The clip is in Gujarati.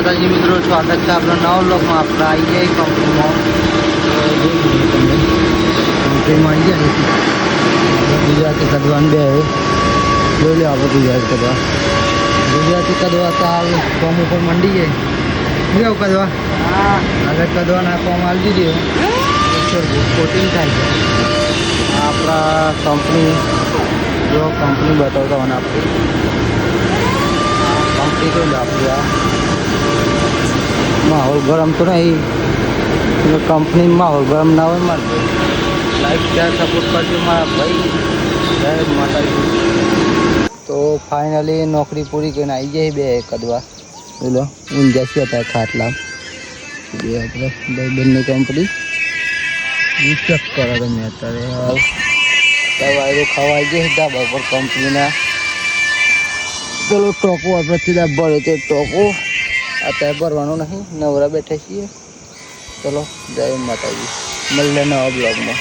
માતાજી મિત્રો, સ્વાગત છે આપણા નવા વ્લોગમાં. આપણે આવી જાય કંપનીમાં આવી જાય ગુજરાતી કદવાન બે જોઈ લો. આપણે ગુજરાતી કદવા કાલ ફોર્મ ઉપર મંડી જાય કેવું કદવા આગળ કદવા નાખવામાં આવી દીધી કોટિંગ થાય છે. આપણા કંપની જો કંપની બતાવતા હોય આપણી કંપની તો આપણી આ માહોલ ગરમ તો નહીં, કંપની માહોલ ગરમ ના હોય. મારે લાઈક શેર સપોર્ટ કરજો મારા ભાઈ. જય માતાજી. તો ફાઇનલી નોકરી પૂરી કરીને આવી જાય બે કદવા. બોલો ઊંઝા છે હતા ખાટલા બે આપણે ભાઈ બંને કંપની ચેક કરો તમે અત્યારે વાયરો ખાવા આવી જાય ધાબા પર કંપનીના. પેલો ટોકો આપણે સીધા ભરે તો ટોકો અત્યારે ભરવાનો નહીં, નવરા બેઠા છીએ. ચલો જય માતાજી, મળીએ નવા બ્લોગમાં.